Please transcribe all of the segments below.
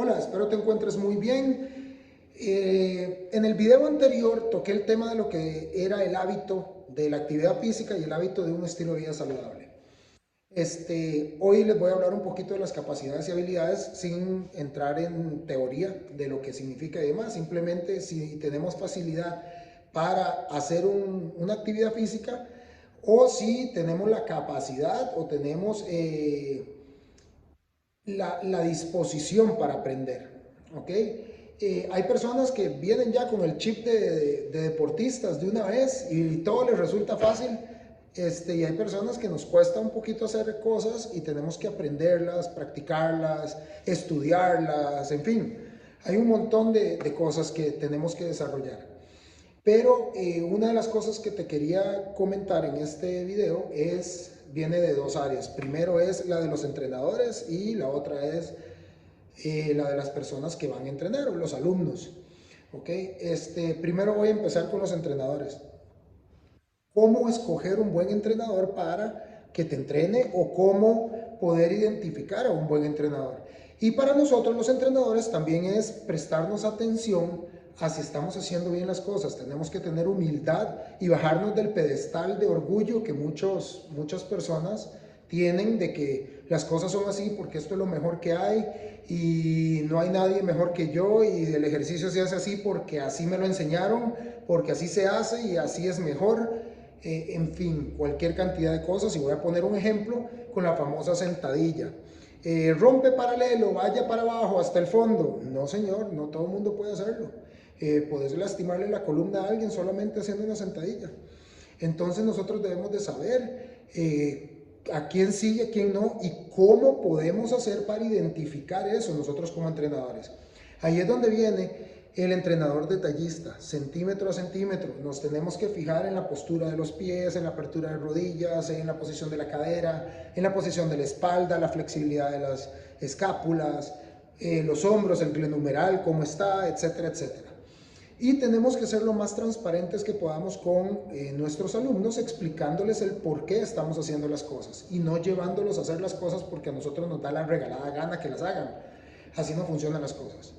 Hola, espero te encuentres muy bien. En el video anterior toqué el tema de lo que era el hábito de la actividad física y el hábito de un estilo de vida saludable. Hoy les voy a hablar un poquito de las capacidades y habilidades sin entrar en teoría de lo que significa y demás. Simplemente si tenemos facilidad para hacer una actividad física o si tenemos la capacidad o tenemos la disposición para aprender, ¿ok? Hay personas que vienen ya con el chip de deportistas de una vez y todo les resulta fácil, y hay personas que nos cuesta un poquito hacer cosas y tenemos que aprenderlas, practicarlas, estudiarlas, en fin, hay un montón de cosas que tenemos que desarrollar. Pero una de las cosas que te quería comentar en este video viene de dos áreas. Primero es la de los entrenadores y la otra es la de las personas que van a entrenar o los alumnos. ¿Ok? Primero voy a empezar con los entrenadores. ¿Cómo escoger un buen entrenador para que te entrene o cómo poder identificar a un buen entrenador? Y para nosotros los entrenadores también es prestarnos atención a si estamos haciendo bien las cosas. Tenemos que tener humildad y bajarnos del pedestal de orgullo que muchas personas tienen de que las cosas son así porque esto es lo mejor que hay y no hay nadie mejor que yo y el ejercicio se hace así porque así me lo enseñaron, porque así se hace y así es mejor. En fin, cualquier cantidad de cosas. Y voy a poner un ejemplo con la famosa sentadilla. Rompe paralelo, vaya para abajo hasta el fondo. No, señor, no todo el mundo puede hacerlo. Puedes lastimarle la columna a alguien solamente haciendo una sentadilla. Entonces nosotros debemos de saber a quién sigue, a quién no y cómo podemos hacer para identificar eso nosotros como entrenadores. Ahí es donde viene el entrenador detallista, centímetro a centímetro. Nos tenemos que fijar en la postura de los pies, en la apertura de rodillas, en la posición de la cadera, en la posición de la espalda, la flexibilidad de las escápulas, los hombros, el glenumeral, cómo está, etcétera, etcétera. Y tenemos que ser lo más transparentes que podamos con nuestros alumnos, explicándoles el por qué estamos haciendo las cosas y no llevándolos a hacer las cosas porque a nosotros nos da la regalada gana que las hagan. Así no funcionan las cosas.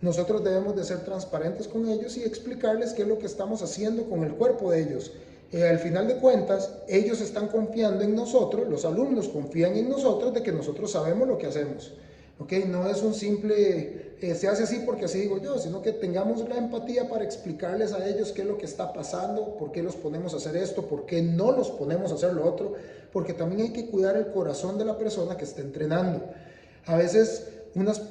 Nosotros debemos de ser transparentes con ellos y explicarles qué es lo que estamos haciendo con el cuerpo de ellos. Al final de cuentas, ellos están confiando en nosotros, los alumnos confían en nosotros de que nosotros sabemos lo que hacemos. ¿Ok? No es un simple, se hace así porque así digo yo, sino que tengamos la empatía para explicarles a ellos qué es lo que está pasando, por qué los ponemos a hacer esto, por qué no los ponemos a hacer lo otro, porque también hay que cuidar el corazón de la persona que está entrenando. A veces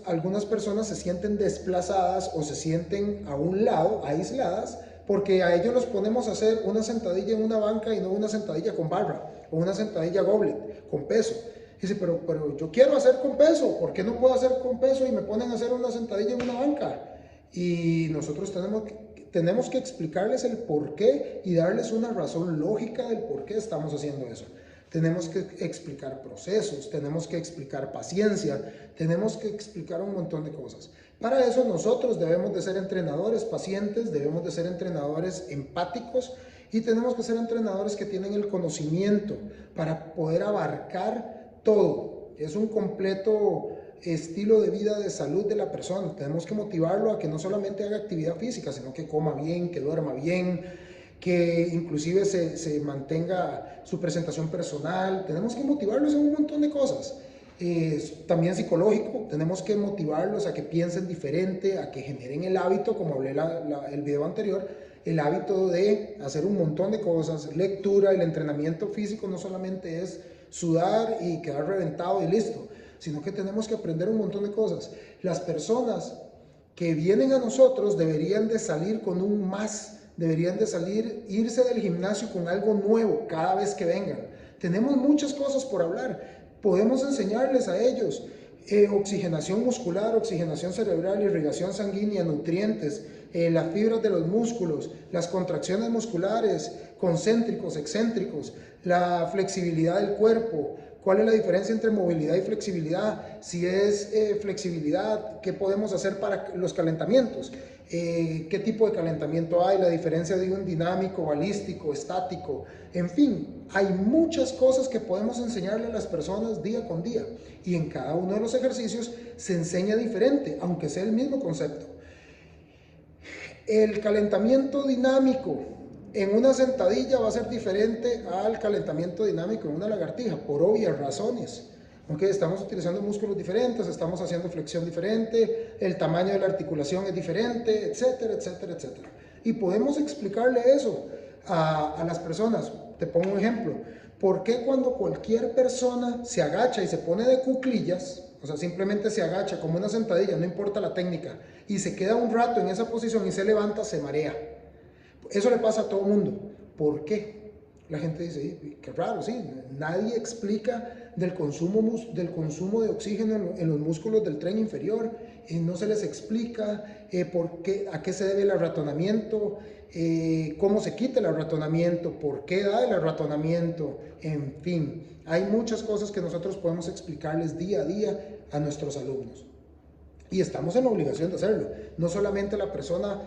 algunas personas se sienten desplazadas o se sienten a un lado, aisladas, porque a ellos los ponemos a hacer una sentadilla en una banca y no una sentadilla con barra o una sentadilla goblet con peso. Dice, pero yo quiero hacer con peso, ¿por qué no puedo hacer con peso y me ponen a hacer una sentadilla en una banca? Y nosotros tenemos que explicarles el por qué y darles una razón lógica del por qué estamos haciendo eso. Tenemos que explicar procesos, tenemos que explicar paciencia, tenemos que explicar un montón de cosas. Para eso nosotros debemos de ser entrenadores pacientes, debemos de ser entrenadores empáticos y tenemos que ser entrenadores que tienen el conocimiento para poder abarcar todo. Es un completo estilo de vida de salud de la persona. Tenemos que motivarlo a que no solamente haga actividad física, sino que coma bien, que duerma bien, que inclusive se mantenga su presentación personal. Tenemos que motivarlos en un montón de cosas. También psicológico, tenemos que motivarlos a que piensen diferente, a que generen el hábito, como hablé el video anterior, el hábito de hacer un montón de cosas, lectura. El entrenamiento físico no solamente es sudar y quedar reventado y listo, sino que tenemos que aprender un montón de cosas. Las personas que vienen a nosotros deberían de salir con un más, deberían de salir, irse del gimnasio con algo nuevo cada vez que vengan. Tenemos muchas cosas por hablar, podemos enseñarles a ellos oxigenación muscular, oxigenación cerebral, irrigación sanguínea, nutrientes, las fibras de los músculos, las contracciones musculares, concéntricos, excéntricos, la flexibilidad del cuerpo, ¿Cuál es la diferencia entre movilidad y flexibilidad? Si es flexibilidad, ¿qué podemos hacer para los calentamientos? ¿Qué tipo de calentamiento hay? La diferencia de un dinámico, balístico, estático. En fin, hay muchas cosas que podemos enseñarle a las personas día con día. Y en cada uno de los ejercicios se enseña diferente, aunque sea el mismo concepto. El calentamiento dinámico en una sentadilla va a ser diferente al calentamiento dinámico en una lagartija, por obvias razones. Okay, estamos utilizando músculos diferentes, estamos haciendo flexión diferente, el tamaño de la articulación es diferente, etcétera, etcétera, etcétera. Y podemos explicarle eso a las personas. Te pongo un ejemplo. ¿Por qué cuando cualquier persona se agacha y se pone de cuclillas, o sea, simplemente se agacha como una sentadilla, no importa la técnica, y se queda un rato en esa posición y se levanta, se marea? Eso le pasa a todo el mundo. ¿Por qué? La gente dice, qué raro, sí, nadie explica del consumo de oxígeno en los músculos del tren inferior, no se les explica por qué, a qué se debe el arratonamiento, cómo se quita el arratonamiento, por qué da el arratonamiento, en fin, hay muchas cosas que nosotros podemos explicarles día a día a nuestros alumnos. Y estamos en la obligación de hacerlo. No solamente la persona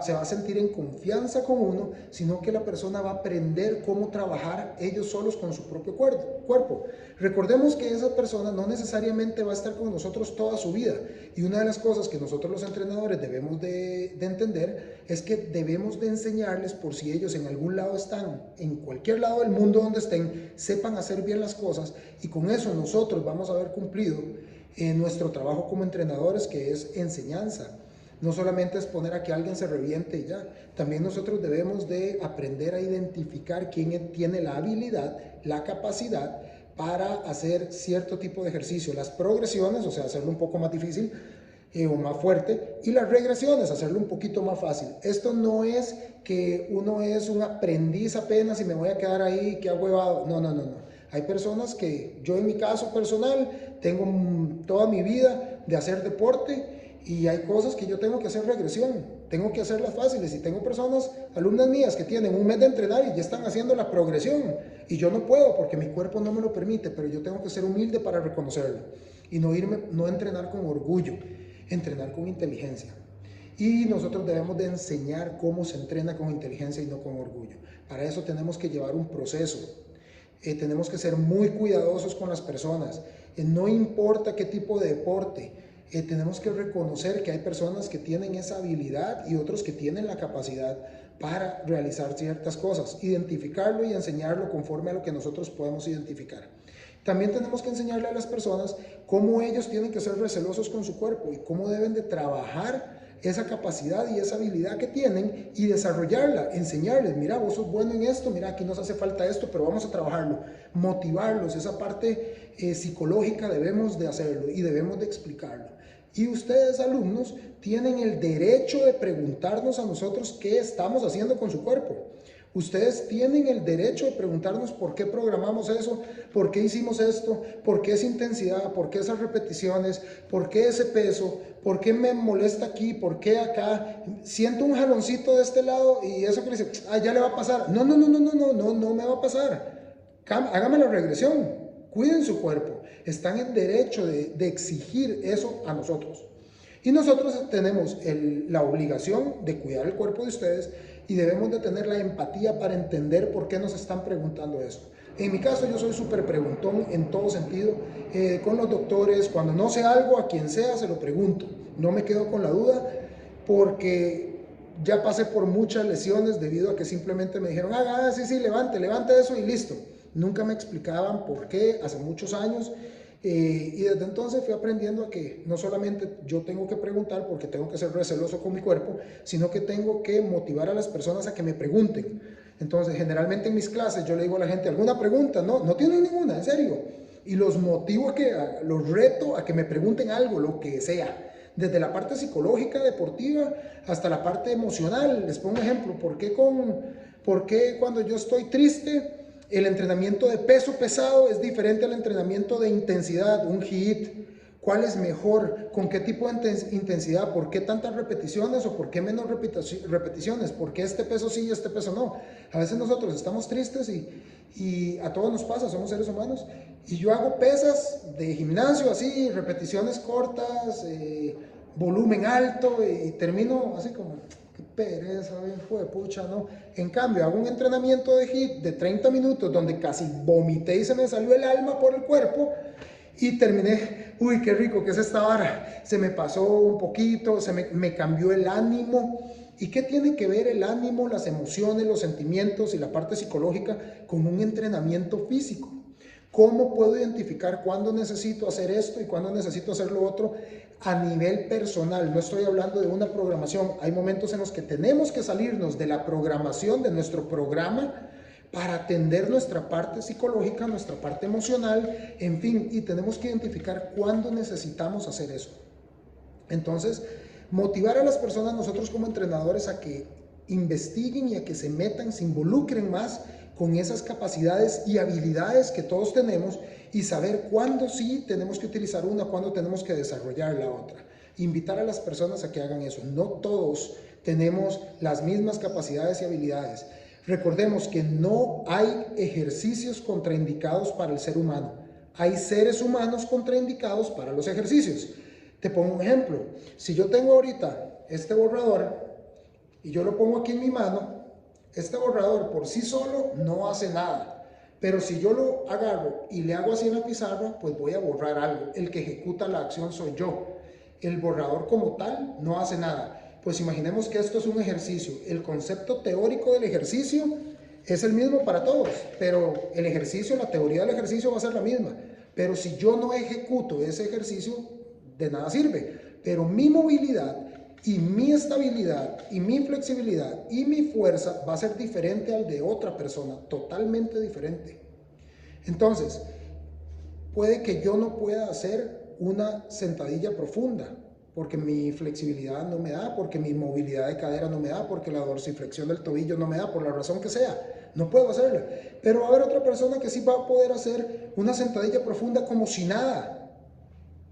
se va a sentir en confianza con uno, sino que la persona va a aprender cómo trabajar ellos solos con su propio cuerpo. Recordemos que esa persona no necesariamente va a estar con nosotros toda su vida. Y una de las cosas que nosotros los entrenadores debemos de entender es que debemos de enseñarles, por si ellos en algún lado están, en cualquier lado del mundo donde estén, sepan hacer bien las cosas, y con eso nosotros vamos a haber cumplido nuestro trabajo como entrenadores, que es enseñanza. No solamente es poner a que alguien se reviente y ya, también nosotros debemos de aprender a identificar quién tiene la habilidad, la capacidad para hacer cierto tipo de ejercicio. Las progresiones, o sea, hacerlo un poco más difícil o más fuerte, y las regresiones, hacerlo un poquito más fácil. Esto no es que uno es un aprendiz apenas y me voy a quedar ahí, que ahuevado. No, no, no, no. Hay personas que, yo en mi caso personal, tengo toda mi vida de hacer deporte, y hay cosas que yo tengo que hacer regresión, tengo que hacerlas fáciles, y tengo personas, alumnas mías, que tienen un mes de entrenar y ya están haciendo la progresión, y yo no puedo porque mi cuerpo no me lo permite, pero yo tengo que ser humilde para reconocerlo, y no entrenar con orgullo, entrenar con inteligencia. Y nosotros debemos de enseñar cómo se entrena con inteligencia y no con orgullo. Para eso tenemos que llevar un proceso. Tenemos que ser muy cuidadosos con las personas. No importa qué tipo de deporte, tenemos que reconocer que hay personas que tienen esa habilidad y otros que tienen la capacidad para realizar ciertas cosas. Identificarlo y enseñarlo conforme a lo que nosotros podemos identificar. También tenemos que enseñarle a las personas cómo ellos tienen que ser recelosos con su cuerpo y cómo deben de trabajar esa capacidad y esa habilidad que tienen y desarrollarla, enseñarles, mira, vos sos bueno en esto, mira, aquí nos hace falta esto, pero vamos a trabajarlo, motivarlos, esa parte psicológica debemos de hacerlo y debemos de explicarlo. Y ustedes, alumnos, tienen el derecho de preguntarnos a nosotros qué estamos haciendo con su cuerpo. Ustedes tienen el derecho de preguntarnos por qué programamos eso, por qué hicimos esto, por qué esa intensidad, por qué esas repeticiones, por qué ese peso, por qué me molesta aquí, por qué acá, siento un jaloncito de este lado y eso que le dice, ya le va a pasar. No, no, no, no, no, no, no, no me va a pasar. Hágame la regresión, cuiden su cuerpo. Están en derecho de exigir eso a nosotros. Y nosotros tenemos la obligación de cuidar el cuerpo de ustedes y debemos de tener la empatía para entender por qué nos están preguntando eso. En mi caso, yo soy súper preguntón en todo sentido, con los doctores, cuando no sé algo, a quien sea se lo pregunto. No me quedo con la duda porque ya pasé por muchas lesiones debido a que simplemente me dijeron, sí, levante eso y listo. Nunca me explicaban por qué, hace muchos años. Y desde entonces fui aprendiendo a que no solamente yo tengo que preguntar porque tengo que ser receloso con mi cuerpo, sino que tengo que motivar a las personas a que me pregunten. Entonces, generalmente en mis clases yo le digo a la gente, ¿alguna pregunta? No, no tienen ninguna, en serio. Y los motivo los reto a que me pregunten algo, lo que sea. Desde la parte psicológica, deportiva, hasta la parte emocional. Les pongo un ejemplo, ¿por qué cuando yo estoy triste el entrenamiento de peso pesado es diferente al entrenamiento de intensidad, un HIIT? ¿Cuál es mejor? ¿Con qué tipo de intensidad? ¿Por qué tantas repeticiones o por qué menos repeticiones? ¿Por qué este peso sí y este peso no? A veces nosotros estamos tristes y a todos nos pasa, somos seres humanos, Y yo hago pesas de gimnasio así, repeticiones cortas, volumen alto y termino así como, qué pereza, hijo de pucha, ¿no? En cambio, hago un entrenamiento de HIIT de 30 minutos donde casi vomité y se me salió el alma por el cuerpo y terminé, uy, qué rico que es esta vara, se me pasó un poquito, me cambió el ánimo. ¿Y qué tiene que ver el ánimo, las emociones, los sentimientos y la parte psicológica con un entrenamiento físico? ¿Cómo puedo identificar cuándo necesito hacer esto y cuándo necesito hacer lo otro a nivel personal? No estoy hablando de una programación. Hay momentos en los que tenemos que salirnos de la programación, de nuestro programa, para atender nuestra parte psicológica, nuestra parte emocional, en fin, y tenemos que identificar cuándo necesitamos hacer eso. Entonces, motivar a las personas, nosotros como entrenadores, a que investiguen y a que se metan, se involucren más con esas capacidades y habilidades que todos tenemos y saber cuándo sí tenemos que utilizar una, cuándo tenemos que desarrollar la otra. Invitar a las personas a que hagan eso. No todos tenemos las mismas capacidades y habilidades. Recordemos que no hay ejercicios contraindicados para el ser humano. Hay seres humanos contraindicados para los ejercicios. Te pongo un ejemplo. Si yo tengo ahorita este borrador y yo lo pongo aquí en mi mano, este borrador por sí solo no hace nada. Pero si yo lo agarro y le hago así en la pizarra, pues voy a borrar algo. El que ejecuta la acción soy yo. El borrador como tal no hace nada. Pues imaginemos que esto es un ejercicio. El concepto teórico del ejercicio es el mismo para todos, pero el ejercicio, la teoría del ejercicio va a ser la misma. Pero si yo no ejecuto ese ejercicio, de nada sirve. Pero mi movilidad y mi estabilidad y mi flexibilidad y mi fuerza va a ser diferente al de otra persona, totalmente diferente. Entonces, puede que yo no pueda hacer una sentadilla profunda porque mi flexibilidad no me da, porque mi movilidad de cadera no me da, porque la dorsiflexión del tobillo no me da, por la razón que sea. No puedo hacerla. Pero va a haber otra persona que sí va a poder hacer una sentadilla profunda como si nada.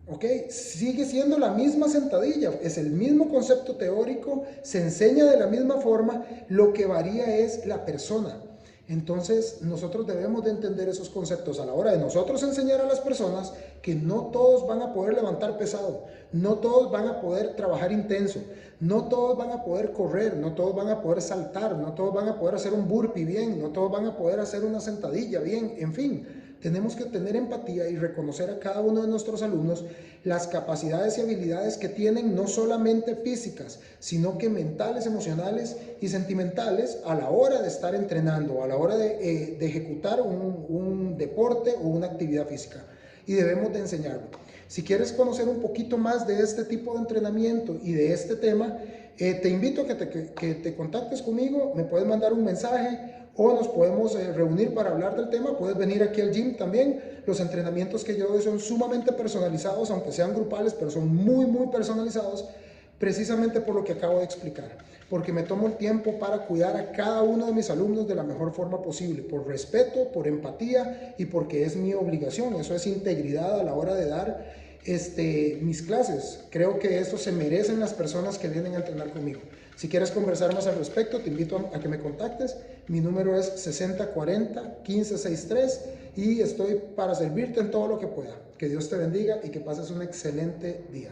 ¿Ok? Sigue siendo la misma sentadilla, es el mismo concepto teórico, se enseña de la misma forma, lo que varía es la persona. Entonces nosotros debemos de entender esos conceptos a la hora de nosotros enseñar a las personas que no todos van a poder levantar pesado, no todos van a poder trabajar intenso, no todos van a poder correr, no todos van a poder saltar, no todos van a poder hacer un burpee bien, no todos van a poder hacer una sentadilla bien, en fin. Tenemos que tener empatía y reconocer a cada uno de nuestros alumnos las capacidades y habilidades que tienen, no solamente físicas, sino que mentales, emocionales y sentimentales a la hora de estar entrenando, a la hora de ejecutar un deporte o una actividad física. Y debemos de enseñarlo. Si quieres conocer un poquito más de este tipo de entrenamiento y de este tema, te invito a que te contactes conmigo, me puedes mandar un mensaje o nos podemos reunir para hablar del tema. Puedes venir aquí al gym también. Los entrenamientos que yo doy son sumamente personalizados, aunque sean grupales, pero son muy personalizados, precisamente por lo que acabo de explicar, porque me tomo el tiempo para cuidar a cada uno de mis alumnos de la mejor forma posible, por respeto, por empatía y porque es mi obligación. Eso es integridad a la hora de dar mis clases. Creo que eso se merecen las personas que vienen a entrenar conmigo. Si quieres conversar más al respecto, te invito a que me contactes. Mi número es 6040-1563 y estoy para servirte en todo lo que pueda. Que Dios te bendiga y que pases un excelente día.